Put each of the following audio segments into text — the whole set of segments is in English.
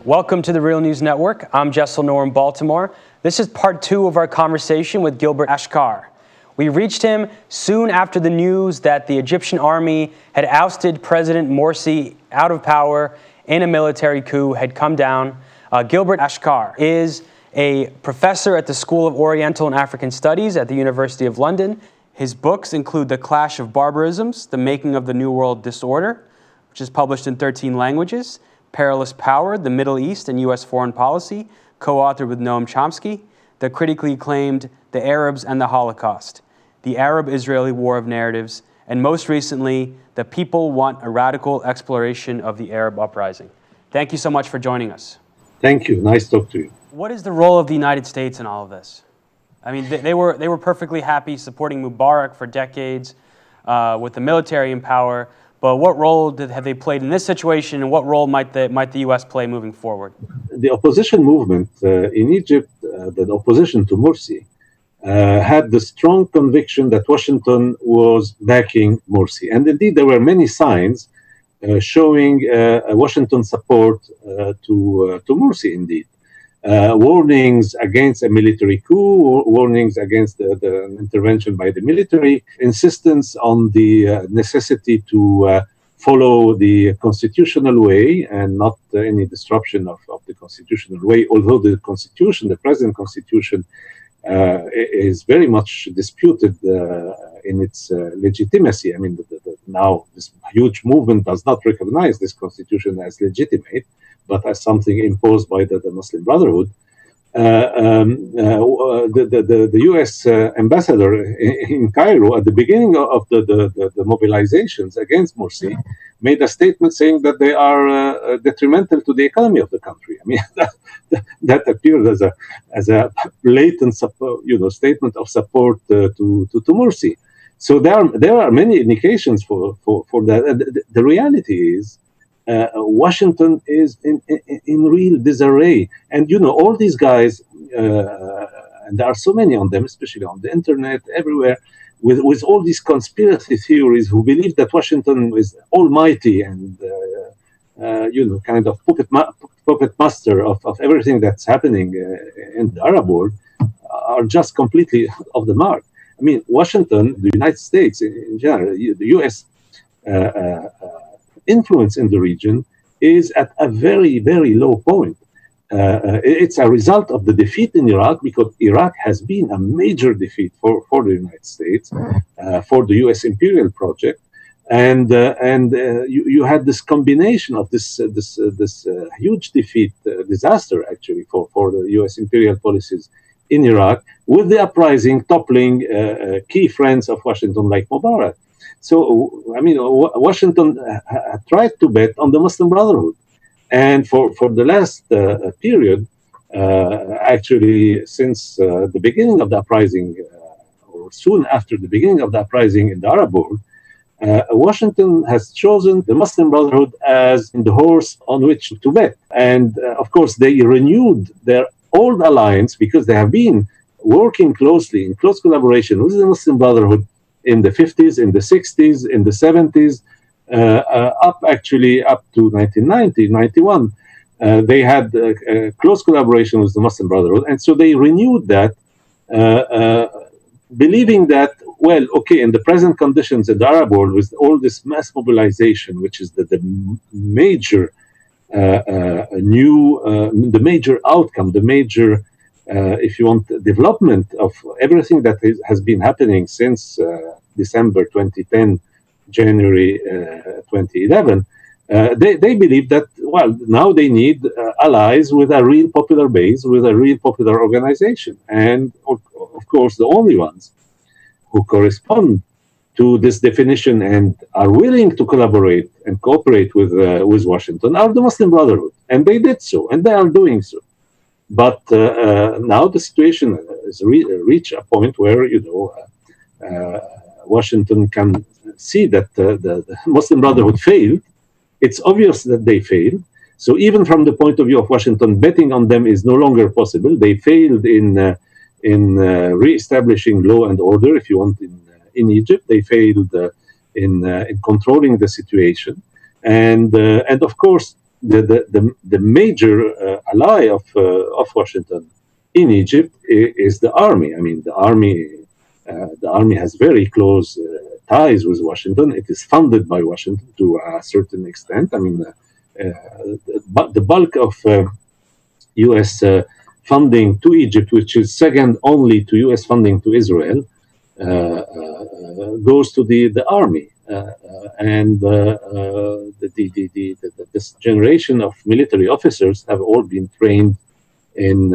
Welcome to the Real News Network. I'm Jessel Noor in Baltimore. This is part 2 of our conversation with Gilbert Achcar. We reached him soon after the news that the Egyptian army had ousted President Morsi out of power in a military coup had come down. Gilbert Achcar is a professor at the School of Oriental and African Studies at the University of London. His books include The Clash of Barbarisms, The Making of the New World Disorder, which is published in 13 languages, Perilous Power, The Middle East and U.S. Foreign Policy, co-authored with Noam Chomsky, the critically acclaimed The Arabs and the Holocaust, The Arab-Israeli War of Narratives, and most recently, The People Want a Radical Exploration of the Arab Uprising. Thank you so much for joining us. Thank you. Nice to talk to you. What is the role of the United States in all of this? I mean, they were perfectly happy supporting Mubarak for decades with the military in power. But what role have they played in this situation, and what role might the U.S. play moving forward? The opposition movement in Egypt, the opposition to Morsi, had the strong conviction that Washington was backing Morsi. And indeed, there were many signs showing Washington support to Morsi, indeed. Warnings against a military coup, warnings against the intervention by the military, insistence on the necessity to follow the constitutional way and not any disruption of the constitutional way, although the constitution, the present constitution, is very much disputed in its legitimacy. I mean, now this huge movement does not recognize this constitution as legitimate, but as something imposed by the Muslim Brotherhood. The U.S. ambassador in Cairo at the beginning of the mobilizations against Morsi made a statement saying that they are detrimental to the economy of the country. I mean, that appeared as a blatant statement of support to Morsi. So there are many indications for that. The reality is, Washington is in real disarray, and all these guys, and there are so many of them, especially on the internet, everywhere, with all these conspiracy theories who believe that Washington is almighty and kind of puppet master of everything that's happening in the Arab world, are just completely off the mark. I mean, Washington, the United States in general, the U.S. Influence in the region is at a very, very low point. It's a result of the defeat in Iraq, because Iraq has been a major defeat for the United States, for the U.S. imperial project, and you had this combination of this huge defeat, disaster actually for the U.S. imperial policies in Iraq, with the uprising toppling key friends of Washington like Mubarak. So, I mean, Washington tried to bet on the Muslim Brotherhood. And for the last period, actually, since the beginning of the uprising, or soon after the beginning of the uprising in the Arab world, Washington has chosen the Muslim Brotherhood as the horse on which to bet. And, of course, they renewed their old alliance because they have been working closely, in close collaboration with the Muslim Brotherhood in the 50s, in the 60s, in the 70s, up to 1990, 91. They had close collaboration with the Muslim Brotherhood, and so they renewed that, believing that, well, okay, in the present conditions in the Arab world, with all this mass mobilization, which is the major the major outcome, the major, if you want, development of everything that has been happening since December 2010, January 2011, they believe that, well, now they need allies with a real popular base, with a real popular organization. And, of course, the only ones who correspond to this definition and are willing to collaborate and cooperate with Washington are the Muslim Brotherhood. And they did so, and they are doing so. But now the situation has reached a point where, Washington can see that the Muslim Brotherhood failed. It's obvious that they failed. So even from the point of view of Washington, betting on them is no longer possible. They failed in re-establishing law and order, if you want, in Egypt. They failed in controlling the situation. And of course, the major ally of Washington in Egypt is the army. I mean, the army has very close ties with Washington. It is funded by Washington to a certain extent. I mean, but the bulk of U.S. Funding to Egypt, which is second only to U.S. funding to Israel, goes to the army. This generation of military officers have all been trained in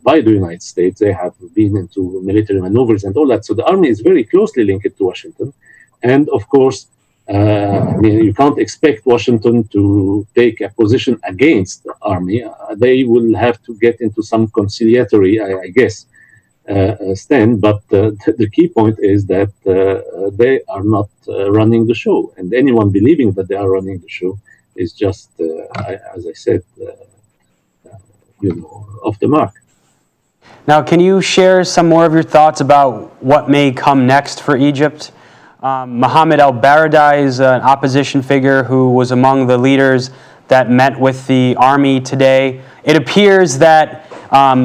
by the United States. They have been into military maneuvers and all that. So the army is very closely linked to Washington, and of course, I mean, you can't expect Washington to take a position against the army. They will have to get into some conciliatory, I guess, stand. But the key point is that they are not running the show, and anyone believing that they are running the show is just, as I said, off the mark. Now, can you share some more of your thoughts about what may come next for Egypt? Mohammed al-Baradei is an opposition figure who was among the leaders that met with the army today. It appears that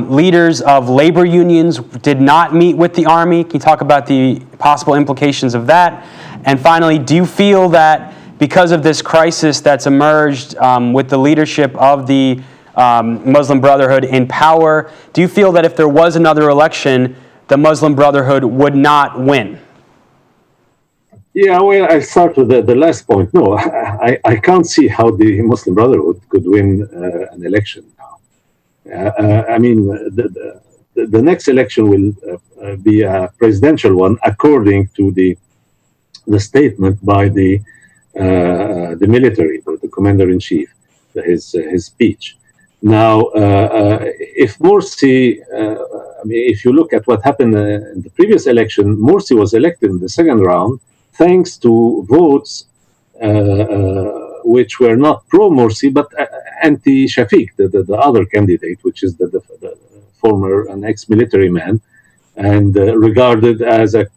leaders of labor unions did not meet with the army. Can you talk about the possible implications of that? And finally, do you feel that because of this crisis that's emerged with the leadership of the Muslim Brotherhood in power, do you feel that if there was another election, the Muslim Brotherhood would not win? Yeah, well, I'll start with the last point. No, I can't see how the Muslim Brotherhood could win an election now. I mean, the next election will be a presidential one, according to the statement by the military, the commander-in-chief, his speech. Now, if Morsi, I mean, if you look at what happened in the previous election, Morsi was elected in the second round thanks to votes which were not pro-Morsi but anti-Shafiq, the other candidate, which is the former and ex-military man, and regarded as a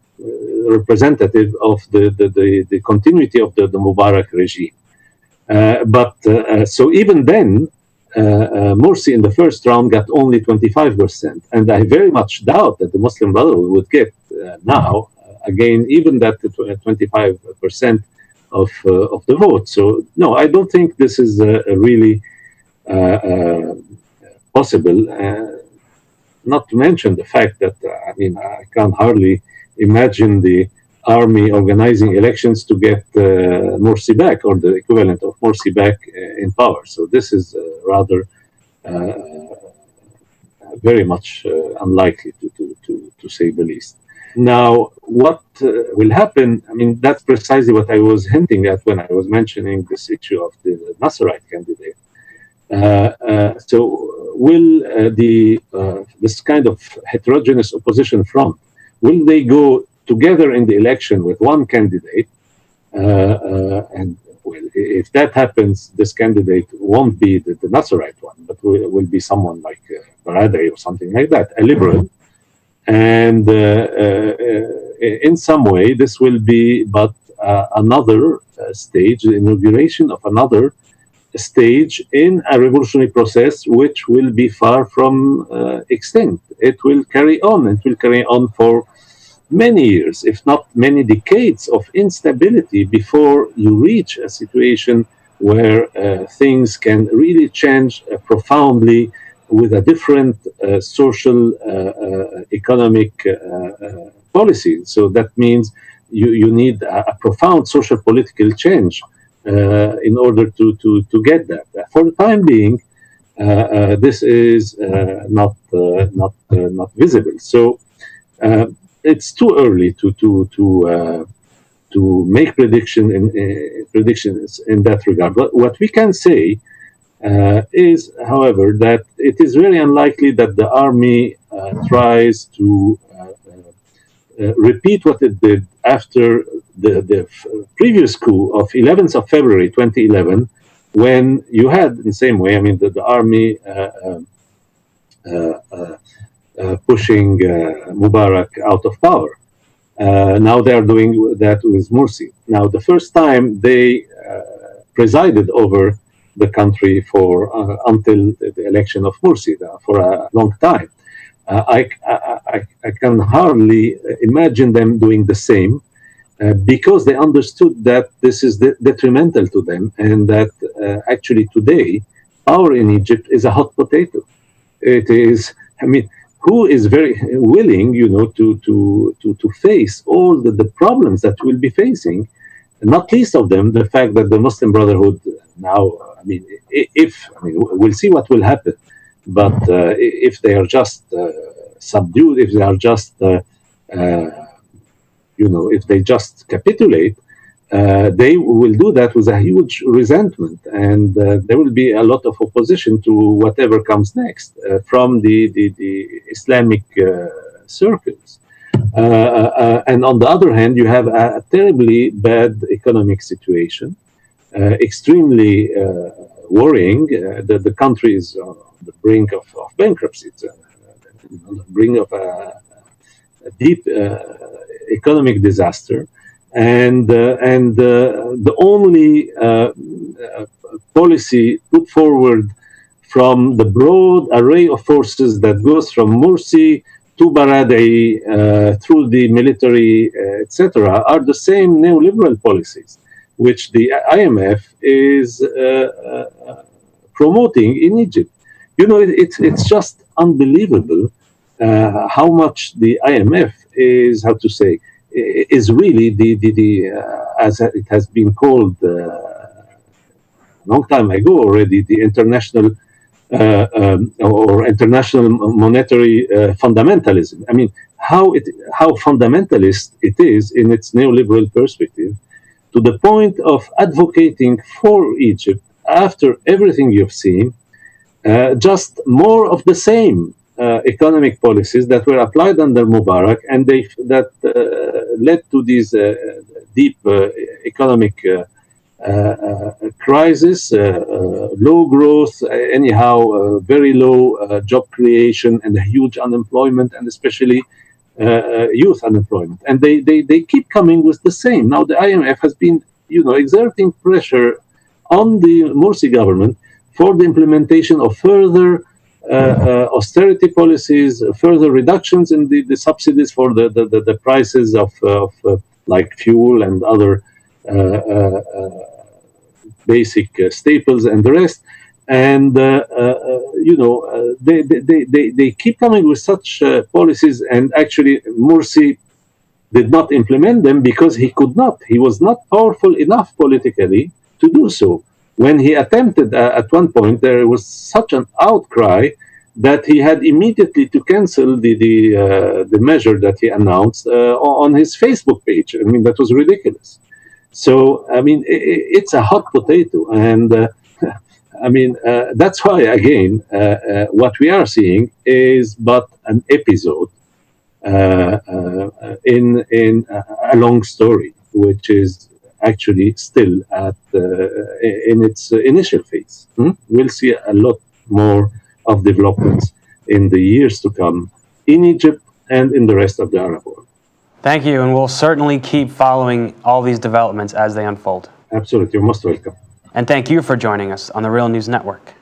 representative of the continuity of the Mubarak regime. So even then, Morsi in the first round got only 25%, and I very much doubt that the Muslim Brotherhood would get now again even that 25% of the vote. So no, I don't think this is really possible. Not to mention the fact that I mean, I can hardly imagine the army organizing elections to get Morsi back, or the equivalent of Morsi back in power. So this is rather very much unlikely to say the least. Now, what will happen? I mean, that's precisely what I was hinting at when I was mentioning this issue of the Nasserite candidate. So, will this kind of heterogeneous opposition front, will they go together in the election with one candidate? And well, if that happens, this candidate won't be the Nasserite one, but will be someone like Baradei or something like that, a liberal. And in some way, this will be but another stage, the inauguration of another stage in a revolutionary process which will be far from extinct. It will carry on. It will carry on for many years, if not many decades of instability before you reach a situation where things can really change profoundly with a different social, economic policy. So that means you need a profound social political change in order to get that. For the time being, this is not visible. So it's too early to make predictions in that regard. But what we can say is, however, that it is very unlikely that the army tries to repeat what it did after the previous coup of 11th of February 2011, when you had, in the same way, I mean, the army pushing Mubarak out of power. Now they are doing that with Morsi. Now, the first time they presided over the country for until the election of Morsi for a long time. I can hardly imagine them doing the same because they understood that this is detrimental to them, and that actually today power in Egypt is a hot potato. It is, I mean, who is very willing, to face all the problems that we'll be facing, not least of them the fact that the Muslim Brotherhood now, we'll see what will happen, but if they are just subdued, if they are just if they just capitulate, they will do that with a huge resentment, and there will be a lot of opposition to whatever comes next from the Islamic circles. And on the other hand, you have a terribly bad economic situation, extremely worrying. The country is on the brink of bankruptcy. It's on the brink of a deep economic disaster, and the only policy put forward from the broad array of forces that goes from Morsi to Baradei through the military, etc., are the same neoliberal policies, which the IMF is promoting in Egypt. It's just unbelievable how much the IMF is, how to say, is really the as it has been called a long time ago already, the international or international monetary fundamentalism. I mean, how fundamentalist it is in its neoliberal perspective, to the point of advocating for Egypt after everything you've seen, just more of the same economic policies that were applied under Mubarak, and that led to these deep economic crisis, low growth, anyhow, very low job creation, and a huge unemployment, and especially youth unemployment. And they keep coming with the same. Now the IMF has been, exerting pressure on the Morsi government for the implementation of further austerity policies, further reductions in the subsidies for the prices of like fuel and other basic staples and the rest. And they keep coming with such policies, and actually Morsi did not implement them because he could not. He was not powerful enough politically to do so. When he attempted at one point, there was such an outcry that he had immediately to cancel the measure that he announced on his Facebook page. I mean, that was ridiculous. So, I mean, it's a hot potato. And that's why, again, what we are seeing is but an episode in a long story, which is actually still in its initial phase. We'll see a lot more of developments in the years to come in Egypt and in the rest of the Arab world. Thank you, and we'll certainly keep following all these developments as they unfold. Absolutely, you're most welcome. And thank you for joining us on the Real News Network.